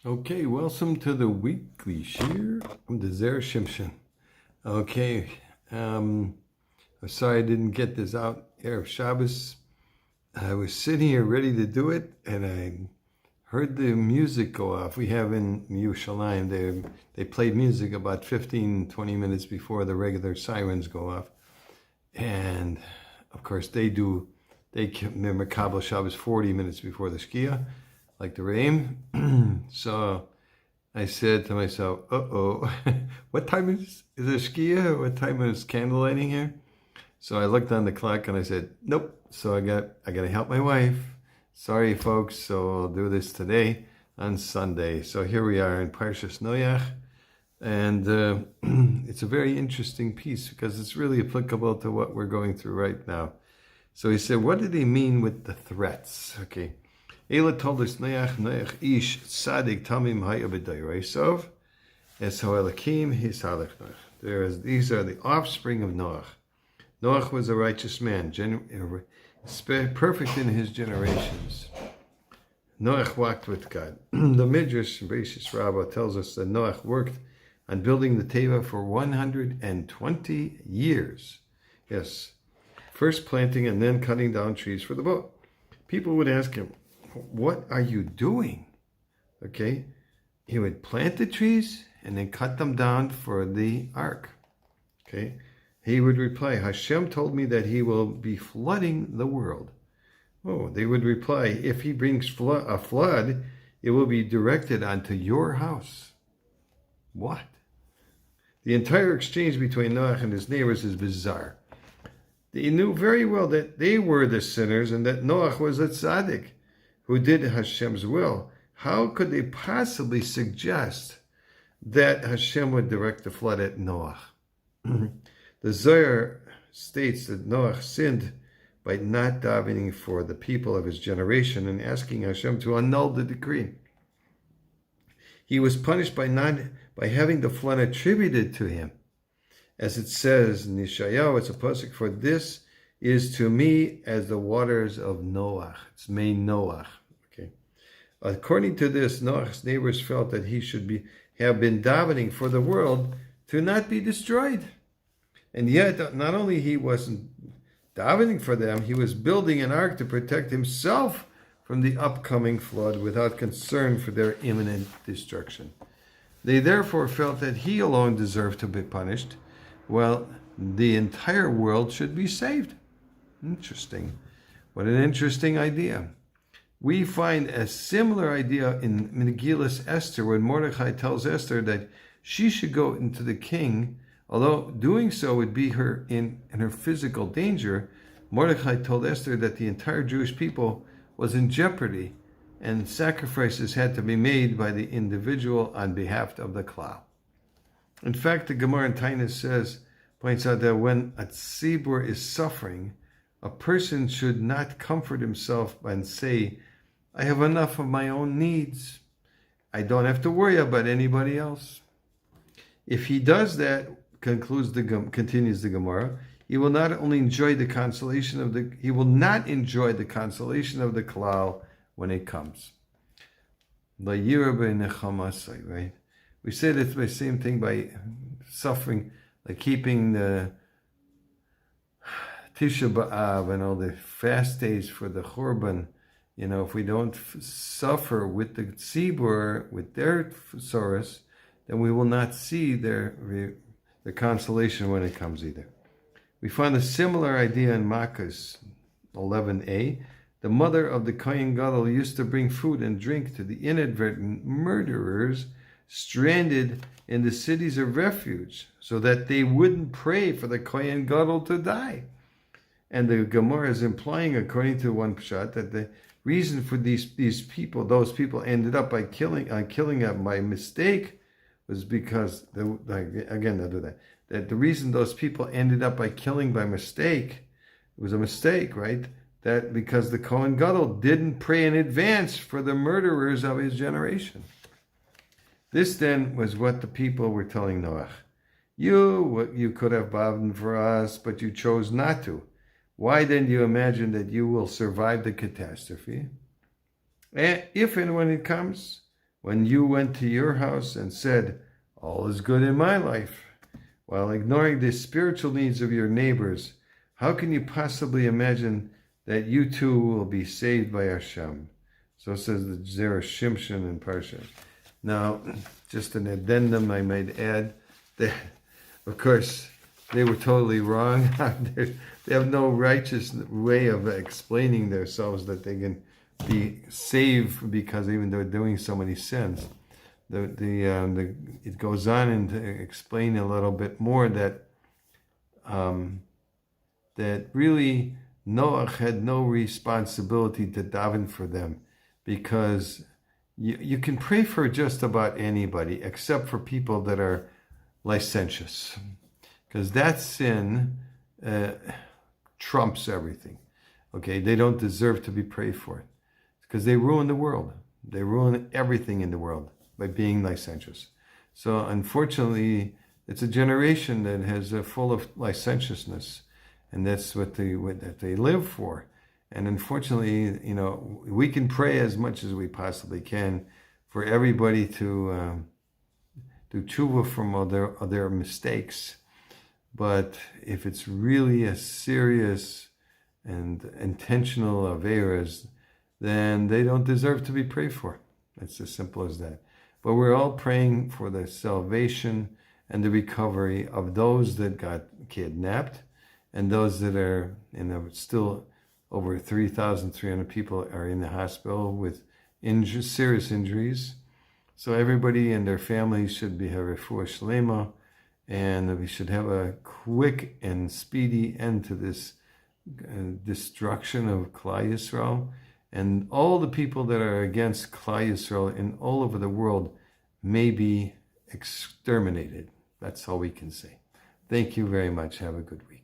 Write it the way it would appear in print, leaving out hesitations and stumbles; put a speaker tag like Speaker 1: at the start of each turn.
Speaker 1: Okay, welcome to the weekly shir of the Zera Shimshon. Okay, I'm sorry I didn't get this out Erev Shabbos. I was sitting here ready to do it, and I heard the music go off. We have in Yerushalayim, they played music about 15, 20 minutes before the regular sirens go off. And, of course, they're Makabel Shabbos 40 minutes before the Shkia, like the rain. So I said to myself, what time is the Shkia? What time is candlelighting here? So I looked on the clock and I said, nope. So I got to help my wife. Sorry, folks. So I'll do this today on Sunday. So here we are in Parshat Noach. And it's a very interesting piece because it's really applicable to what we're going through right now. So he said, what did he mean with the threats? Okay. Ela told us Noach ish tzadik tamim haya b'dayreisov es ho'elakim hisalech Noach. These are the offspring of Noach. Noach was a righteous man, perfect in his generations. Noach walked with God. The Midrash Beishis Rabbah tells us that Noach worked on building the Teva for 120 years. Yes, first planting and then cutting down trees for the boat. People would ask him, what are you doing? Okay, he would plant the trees and then cut them down for the ark. Okay, he would reply, Hashem told me that he will be flooding the world. Oh, they would reply, if he brings a flood, it will be directed onto your house. What? The entire exchange between Noach and his neighbors is bizarre. They knew very well that they were the sinners and that Noach was a tzaddik who did Hashem's will. How could they possibly suggest that Hashem would direct the flood at Noach? The Zohar states that Noach sinned by not davening for the people of his generation and asking Hashem to annul the decree. He was punished by having the flood attributed to him. As it says in Yeshayahu, it's a pasuk, for this is to me as the waters of Noach. It's May Noach. Okay. According to this, Noach's neighbors felt that he should have been davening for the world to not be destroyed. And yet, not only he wasn't davening for them, he was building an ark to protect himself from the upcoming flood without concern for their imminent destruction. They therefore felt that he alone deserved to be punished, while the entire world should be saved. Interesting. What an interesting idea. We find a similar idea in Megillas Esther, when Mordechai tells Esther that she should go into the king, although doing so would be her in her physical danger. Mordechai told Esther that the entire Jewish people was in jeopardy and sacrifices had to be made by the individual on behalf of the klal. In fact, the Gemara in Taanis points out that when a tzibur is suffering, a person should not comfort himself and say, I have enough of my own needs. I don't have to worry about anybody else. If he does that, continues the Gemara, he will not enjoy the consolation of the klal when it comes. Right? We say that the same thing by suffering, like keeping the Tisha B'Av and all the fast days for the Churban. You know, if we don't suffer with the tzibur, with their sorrows, then we will not see their consolation when it comes either. We find a similar idea in Makkos 11a. The mother of the Kohen Gadol used to bring food and drink to the inadvertent murderers stranded in the cities of refuge, so that they wouldn't pray for the Kohen Gadol to die. And the Gemara is implying, according to one Parshat, that the reason for those people ended up by killing by mistake, was because that the reason those people ended up by killing by mistake, it was a mistake, right? That because the Kohen Gadol didn't pray in advance for the murderers of his generation. This then was what the people were telling Noach. You could have davened for us, but you chose not to. Why then do you imagine that you will survive the catastrophe? And if and when it comes, when you went to your house and said, all is good in my life, while ignoring the spiritual needs of your neighbors, how can you possibly imagine that you too will be saved by Hashem? So says the Zera Shimshon in Parshat. Now, just an addendum I might add, that, of course, they were totally wrong. They have no righteous way of explaining themselves that they can be saved because even though they're doing so many sins. It goes on and to explain a little bit more that that really Noach had no responsibility to daven for them, because you can pray for just about anybody except for people that are licentious, because that sin trumps everything. Okay, they don't deserve to be prayed for because they ruin the world. They ruin everything in the world by being licentious. So unfortunately, it's a generation that has full of licentiousness, and that's what they live for. And unfortunately, we can pray as much as we possibly can for everybody to do tshuva from all their mistakes. But if it's really a serious and intentional averas, then they don't deserve to be prayed for. It's as simple as that. But we're all praying for the salvation and the recovery of those that got kidnapped, and those that are, still over 3,300 people are in the hospital with serious injuries. So everybody and their families should have a refuah shlema, and we should have a quick and speedy end to this destruction of Klal Yisrael. And all the people that are against Klal Yisrael in all over the world may be exterminated. That's all we can say. Thank you very much. Have a good week.